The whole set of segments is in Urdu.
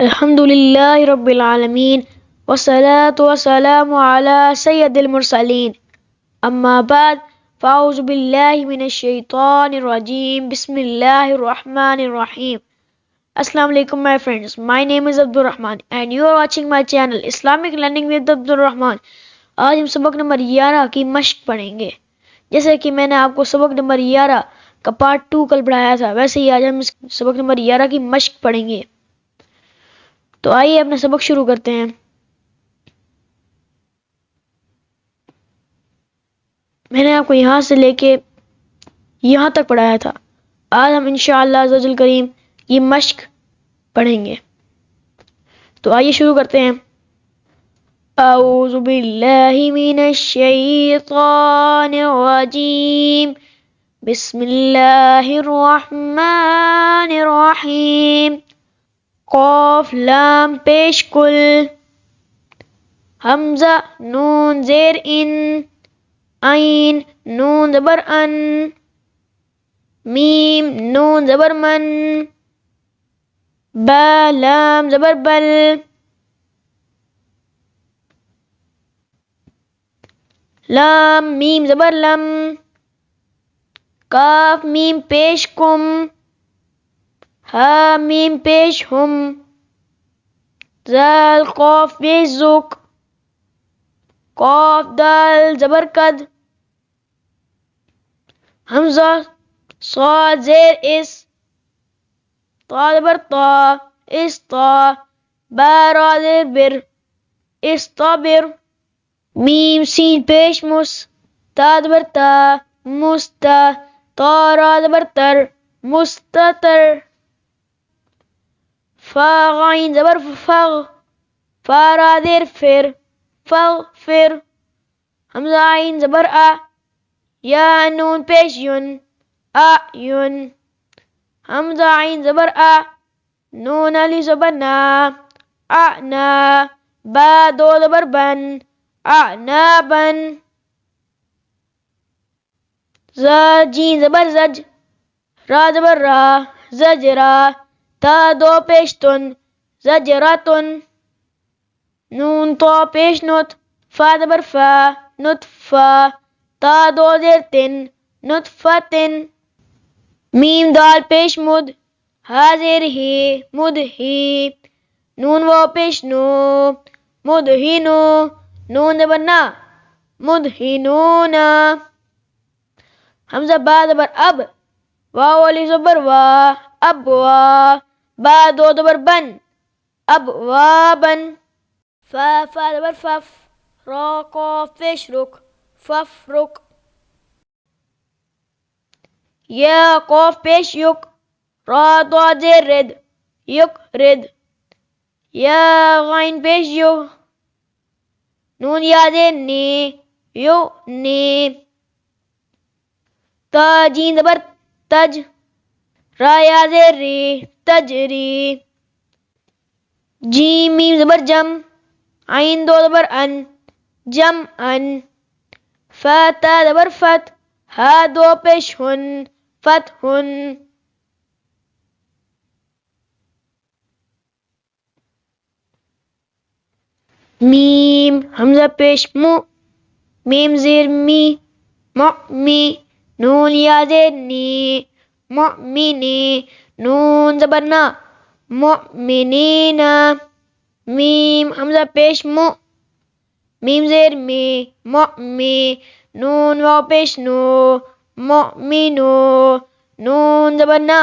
الحمد لله رب العالمين والصلاة والسلام على سيد المرسلين أما بعد فأعوذ بالله من الشيطان الرجيم بسم الله الرحمن الرحيم. Assalamu alaikum my friends, my name is Abdul Rahman and you are watching my channel Islamic Learning with Abdul Rahman. آج ہم سبق نمبر 11 کی مشق پڑھیں گے. جیسے کہ میں نے آپ کو سبق نمبر 11 کا پارٹ 2 کل پڑھایا تھا، ویسے ہی آج ہم سبق نمبر 11 کی مشق پڑھیں گے. تو آئیے اپنا سبق شروع کرتے ہیں. میں نے آپ کو یہاں سے لے کے یہاں تک پڑھایا تھا. آج ہم انشاءاللہ عز و جل کریم یہ مشق پڑھیں گے. تو آئیے شروع کرتے ہیں. اعوذ باللہ من الشیطان الرجیم بسم اللہ الرحمن الرحیم. قاف لام پیش کل، حمزہ نون زیر ان، عین نون زبر ان، میم نون زبر من، با لام زبر بل، لام میم زبر لم، کاف میم پیش کم، ہا میم پیش ہم، زال قاف پیش زک، قاف دال زبر کد، حمزہ صاد زیر اس، طا زبر طا، اسطا، با را زیر بر، اسطبر، میم سین پیش مس، تا زبر تا، مستا، تا را زبر تر، مستتر، فا غین زبر فغ، فا را زیر فر، فغفر، حمزہ عین زبر آ، یا نون پیش یون، اعین، حمزہ عین زبر آ، نون علی زبر نا، اعنا، با دو زبر بن، اعنابن، زا جین زبر زج، را زبر را، زجرا، تا دو پیش تن، زجراتن، نون تو پیش نت، فا زبر فا، نطفا، تا دو زیر تن، نطفتن، میم دال پیش مد، ہا زیر ہی، مد ہی، نون وہ پیش نو، مدہنو، نون زبر نا، مدہنونا، حمزہ با زبر اب، واو علی زبر وا، اب وا، با دو زبر بن، اب وابن، فا زبر فف، را قاف پیش رک، فف رک، یا قاف پیش یک، را ضاد زیر رد، یک رد، یا غین پیش یو، نون یا زیر نی، یو نی، تا جین زبر تج، را یا زیر ری، تجری، جیم میم زبر جم، عین دو زبر ان، جم ان، فا تا زبر فت، ہا دو پیش ہن، فتحن، میم حمزہ پیش مو، میم زیر می، مؤمی، نون یا زیر نی، مؤمنی، نون زبر نا، مؤمنینا، میم حمزہ پیش مو، میم زیر می، مؤمی، نون واو پیش نو، مؤمنو، نون زبر نا،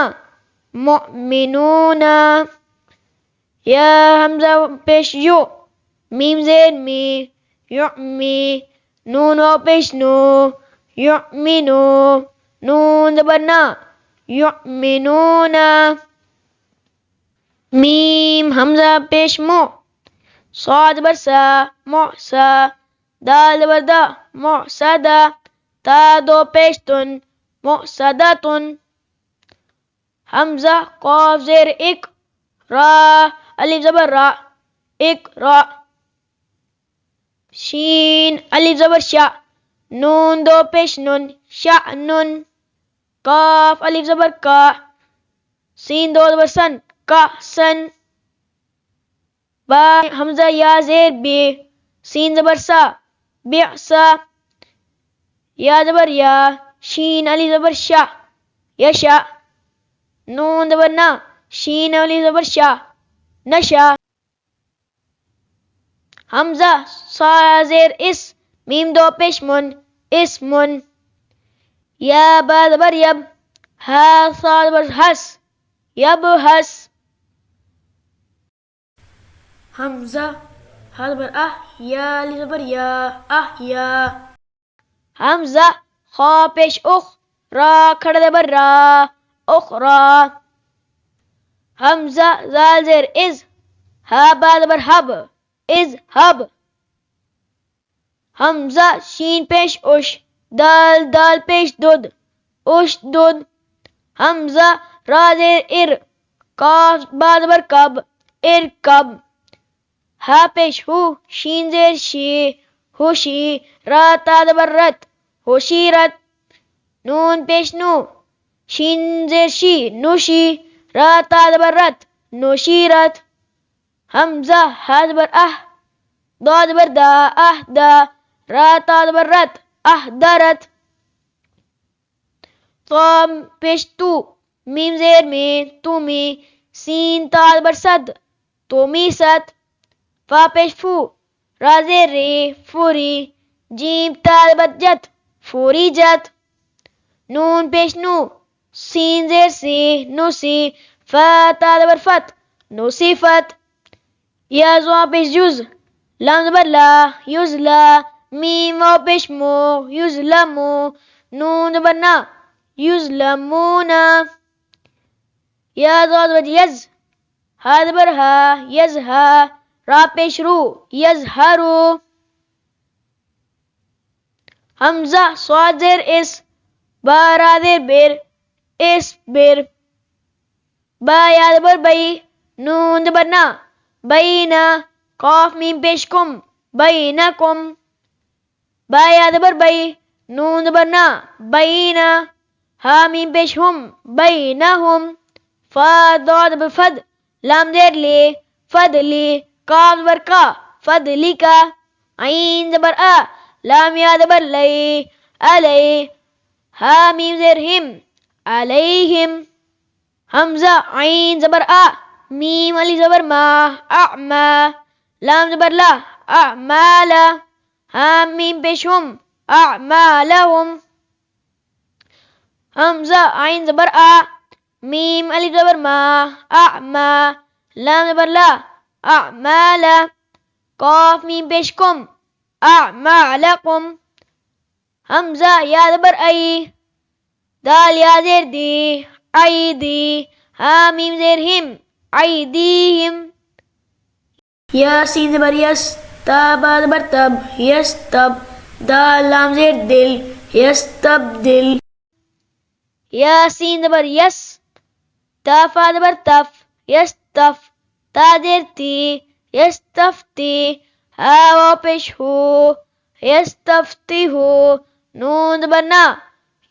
مؤمنونا، یا حمزہ پیش یو، میم زیر می، یعمی، نون واو پیش نو، یعمنو، نون زبر نا، یعمنونا، میم حمزہ پیش مو، صاد زبر سا، معسا، دال زبر دا، معسدہ، تا دو پیش تن، معسدتن، حمزہ قاف زیر اک، را الف زبر را، اک را، شین الف زبر شا، نون دو پیش نن، شأنن، کاف الف زبر کا، سین دو زبر سن، کا سن، با حمزہ یا زیر بے، سین زبر سا، بعصا. یا زبر یا، شین علی زبر شا، یشا. نون زبر نا، شین علی زبر شا، نشا. حمزہ صا زیر اس، میم دو پیش من، اسمن. یا با زبر یب، ہا صا زبر حس، یبحث. حمزہ ہا زبر اہ، یا علی زبر یا، احیا. حمزہ خا پیش اخ، را کھڑا زبر را، اخرا. حمزہ زال زیر از، ہا با زبر حب، اذهب. حمزہ شین پیش اش، دال دال پیش دود، اشدد. حمزہ را زیر ار، کاف با زبر کب، ارکب. ہا پیش ہو، شین زیر شی، ہوشی. را تا زبر رت، ہوشیرت. نون پیش نو، شین زیر شی، نوشی. را تا زبر رت، نوشیرت. حمزہ ہا زبر اہ، دا زبر دا، اہدا. را تا زبر رت، اہدرت. طا پیش تو، میم زیر میں، تومی. سین تا زبر صد، تومیست. فا پیش فو، را زیر ری، فوری. جیم تا زبر جت، فوری جت. نون پیش نو، سین زیر سی، نوسی. فا تا زبر فت، نوسیفت. یا زوا پیش جز، لام زبر لا، یزلا. میم واو پیش مو، یظلمو. نون زبر نا، یظلمونا. یا زوا زبر یز، ہا زبر ہا، یزہا. را پیش رو، یزہرو. حمزہ صاد زیر اس، با را زیر بیر، اسبر. با یا زبر بئی، نون زبر نا، بینا. قاف میم پیش کم، بینکم. با یا زبر بئی، نون زبر نا، بینا. ہا میم پیش ہم، بینہم. فا دا زبر فد، لام زیر لے، فدلی. کاف زبر کا، فدلی کا. عین زبر آ، لام یا زبر لئی، علی. ہا میم زیر ہم، علیہم. حمزہ عین زبر آ، میم علی زبر ما، اعما. لام زبر لا، اعمالا. ہا میم پیش ہم، اعمالہم. حمزہ عین زبر آ، میم علی زبر ما، اعما. لام زبر لا، اعمالا. قاف میم پیش کم، اعمالکم. حمزہ یا زبر ای، دال یا زیر دی، ایدی. ہا میم زیر ہم، ایدیہم. یا سین زبر یس، تا با زبر تب، یستب. دال لام زیر دل، یستبدل. یا سین زبر یس، تا فا زبر تف، یستف. تا زیر تی، یستفتی. ہا واو پیش ہو، یستفتی ہو. نون زبر نا،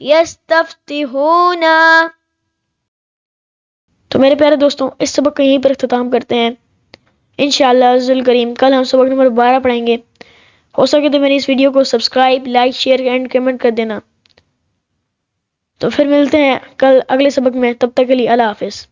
یستفتحونا. تو میرے پیارے دوستوں، اس سبق کا یہیں پر اختتام کرتے ہیں. انشاءاللہ عز الکریم کل ہم سبق نمبر 12 پڑھیں گے. ہو سکے تو میری اس ویڈیو کو subscribe, like, share and comment کر دینا. تو پھر ملتے ہیں کل اگلے سبق میں. تب تک کے لیے اللہ حافظ.